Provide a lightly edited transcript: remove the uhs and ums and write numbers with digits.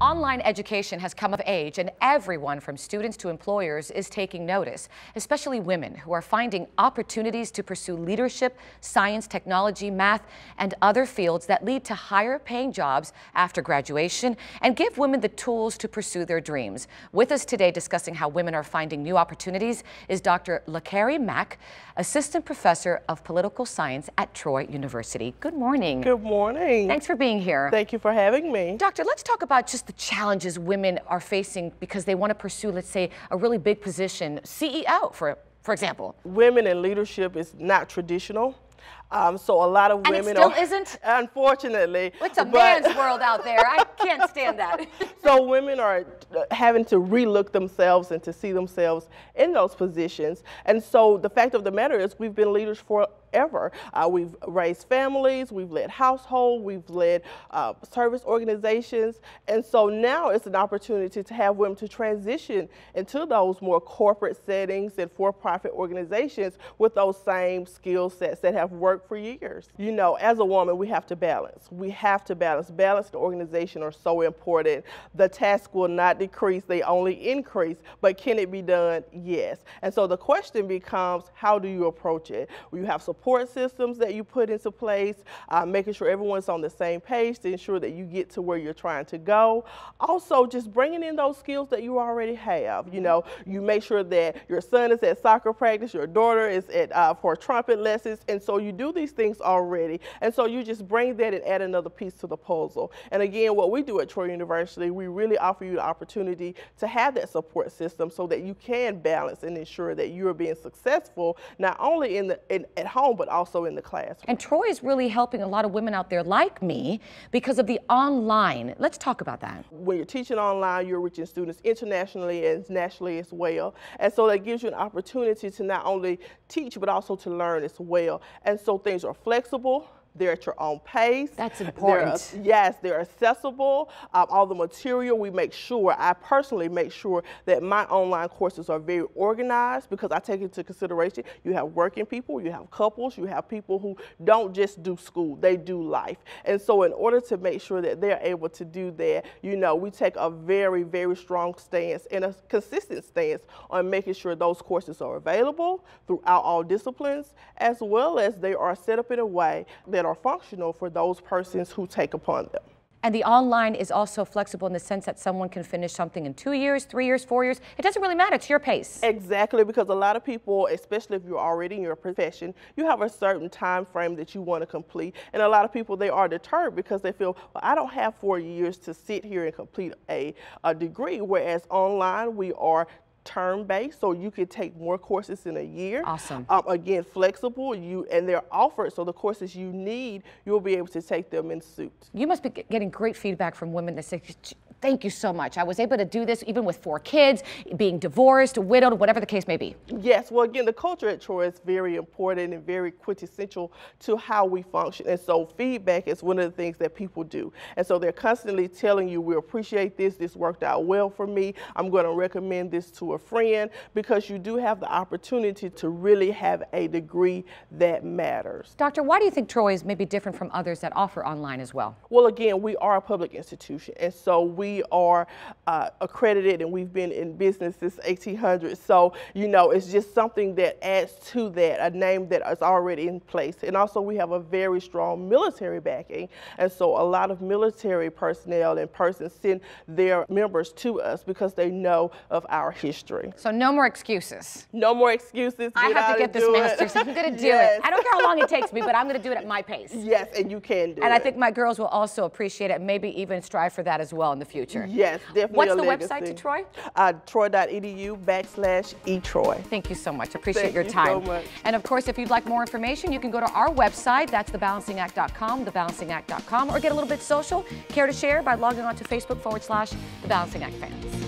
Online education has come of age, and everyone from students to employers is taking notice, especially women who are finding opportunities to pursue leadership, science, technology, math, and other fields that lead to higher paying jobs after graduation and give women the tools to pursue their dreams. With us today discussing how women are finding new opportunities is Dr. Lakerri Mack, Assistant Professor of Political Science at Troy University. Good morning. Good morning. Thanks for being here. Thank you for having me. Doctor, let's talk about just the challenges women are facing because they want to pursue, let's say, a really big position, CEO, for example. Women in leadership is not traditional. So a lot of women and it still isn't? Unfortunately. It's a man's world out there. I can't stand that. So women are having to relook themselves and to see themselves in those positions. And so the fact of the matter is we've been leaders forever. We've raised families, we've led households, we've led service organizations. And so now it's an opportunity to have women to transition into those more corporate settings and for-profit organizations with those same skill sets that have worked for years. You know, as a woman, we have to balance. We have to balance. Balance and organization are so important. The tasks will not decrease, they only increase, but can it be done? Yes. And so the question becomes, how do you approach it? You have support systems that you put into place, making sure everyone's on the same page to ensure that you get to where you're trying to go. Also, just bringing in those skills that you already have. You know, you make sure that your son is at soccer practice, your daughter is at for trumpet lessons, and so you do these things already, and so you just bring that and add another piece to the puzzle. And again, what we do at Troy University, we really offer you the opportunity to have that support system so that you can balance and ensure that you are being successful not only at home but also in the classroom. And Troy is really helping a lot of women out there like me because of the online. Let's talk about that. When you're teaching online, you're reaching students internationally and nationally as well, and so that gives you an opportunity to not only teach but also to learn as well. And so things are flexible. They're at your own pace. That's important. Yes, they're accessible. All the material, I personally make sure that my online courses are very organized because I take into consideration you have working people, you have couples, you have people who don't just do school, they do life. And so in order to make sure that they're able to do that, you know, we take a very, very strong stance and a consistent stance on making sure those courses are available throughout all disciplines, as well as they are set up in a way that are functional for those persons who take upon them. And the online is also flexible in the sense that someone can finish something in 2 years, 3 years, 4 years. It doesn't really matter. It's your pace. Exactly, because a lot of people, especially if you're already in your profession, you have a certain time frame that you want to complete. And a lot of people, they are deterred because they feel, well, I don't have 4 years to sit here and complete a degree, whereas online we are term-based, so you can take more courses in a year. Awesome. Again, flexible, and they're offered, so the courses you need, you'll be able to take them in suit. You must be getting great feedback from women that say, thank you so much. I was able to do this even with 4 kids, being divorced, widowed, whatever the case may be. Yes, well again, the culture at Troy is very important and very quintessential to how we function. And so feedback is one of the things that people do. And so they're constantly telling you, we appreciate this worked out well for me, I'm going to recommend this to a friend, because you do have the opportunity to really have a degree that matters. Doctor, why do you think Troy is maybe different from others that offer online as well? Well, again, we are a public institution, and so we are accredited, and we've been in business since 1800. So, you know, it's just something that adds to that, a name that is already in place. And also we have a very strong military backing. And so a lot of military personnel and persons send their members to us because they know of our history. So no more excuses. No more excuses. I have to get this master's. I'm going to do it. I don't care how long it takes me, but I'm going to do it at my pace. Yes, and you can do it. And I think my girls will also appreciate it, maybe even strive for that as well in the future. Yes, definitely. What's the website to Troy? Troy.edu/eTROY. Thank you so much. Appreciate your time. Thank you so much. And of course, if you'd like more information, you can go to our website. That's thebalancingact.com, thebalancingact.com, or get a little bit social. Care to share by logging on to Facebook /The Balancing Act Fans.